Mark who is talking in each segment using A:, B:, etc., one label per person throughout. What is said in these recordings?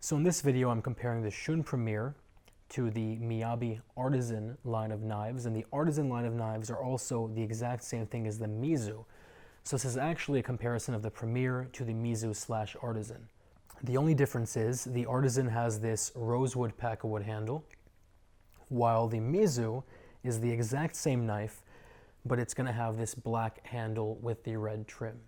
A: So in this video, I'm comparing the Shun Premier to the Miyabi Artisan line of knives, and the Artisan line of knives are also the exact same thing as the Mizu. So this is actually a comparison of the Premier to the Mizu/Artisan. The only difference is the Artisan has this rosewood pakkawood handle, while the Mizu is the exact same knife, but it's going to have this black handle with the red trim.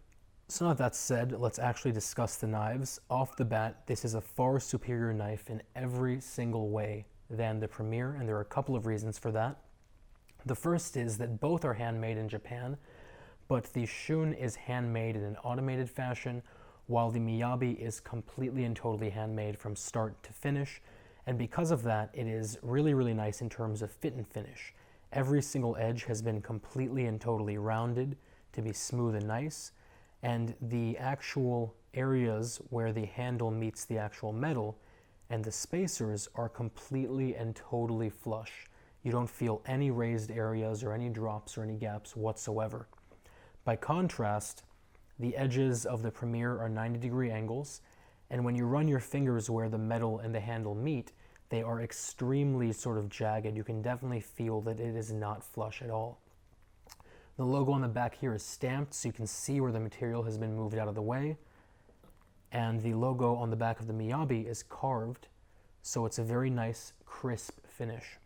A: So now that said, let's actually discuss the knives. Off the bat, this is a far superior knife in every single way than the Premier, and there are a couple of reasons for that. The first is that both are handmade in Japan, but the Shun is handmade in an automated fashion, while the Miyabi is completely and totally handmade from start to finish. And because of that, it is really, really nice in terms of fit and finish. Every single edge has been completely and totally rounded to be smooth and nice, and the actual areas where the handle meets the actual metal and the spacers are completely and totally flush. You don't feel any raised areas or any drops or any gaps whatsoever. By contrast, the edges of the Premier are 90-degree angles, and when you run your fingers where the metal and the handle meet, they are extremely sort of jagged. You can definitely feel that it is not flush at all. The logo on the back here is stamped, so you can see where the material has been moved out of the way. And the logo on the back of the Miyabi is carved, so it's a very nice, crisp finish.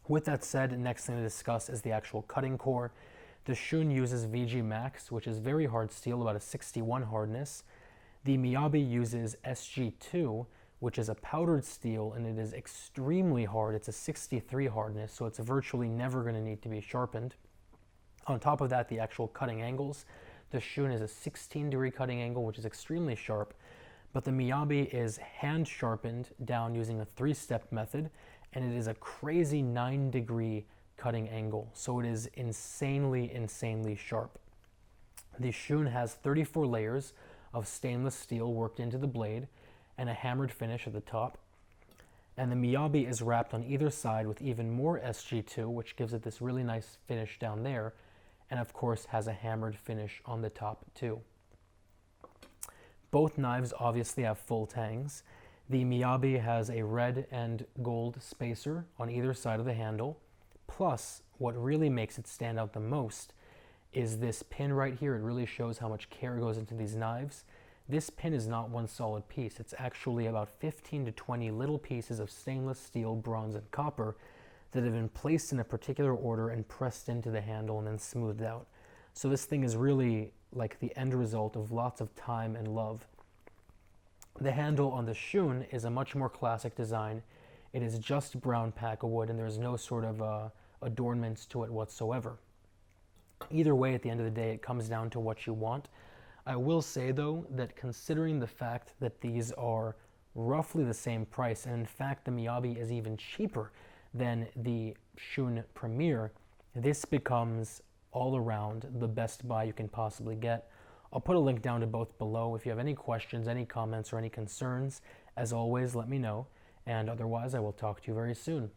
A: With that said, next thing to discuss is the actual cutting core. The Shun uses VG Max, which is very hard steel, about a 61 hardness. The Miyabi uses SG2, which is a powdered steel, and it is extremely hard. It's a 63 hardness, so it's virtually never going to need to be sharpened. On top of that, the actual cutting angles. The Shun is a 16-degree cutting angle, which is extremely sharp, but the Miyabi is hand sharpened down using a 3-step method, and it is a crazy 9-degree cutting angle, so it is insanely, insanely sharp. The Shun has 34 layers of stainless steel worked into the blade and a hammered finish at the top. And the Miyabi is wrapped on either side with even more SG2, which gives it this really nice finish down there, and of course has a hammered finish on the top too. Both knives obviously have full tangs. The Miyabi has a red and gold spacer on either side of the handle, plus what really makes it stand out the most is this pin right here. It really shows how much care goes into these knives. This pin is not one solid piece. It's actually about 15 to 20 little pieces of stainless steel, bronze, and copper that have been placed in a particular order and pressed into the handle and then smoothed out. So this thing is really like the end result of lots of time and love. The handle on the Shun is a much more classic design. It is just brown pakkawood, and there's no sort of adornments to it whatsoever. Either way, at the end of the day, it comes down to what you want. I will say, though, that considering the fact that these are roughly the same price, and in fact the Miyabi is even cheaper than the Shun Premier, this becomes all around the best buy you can possibly get. I'll put a link down to both below. If you have any questions, any comments, or any concerns, as always, let me know. And otherwise, I will talk to you very soon.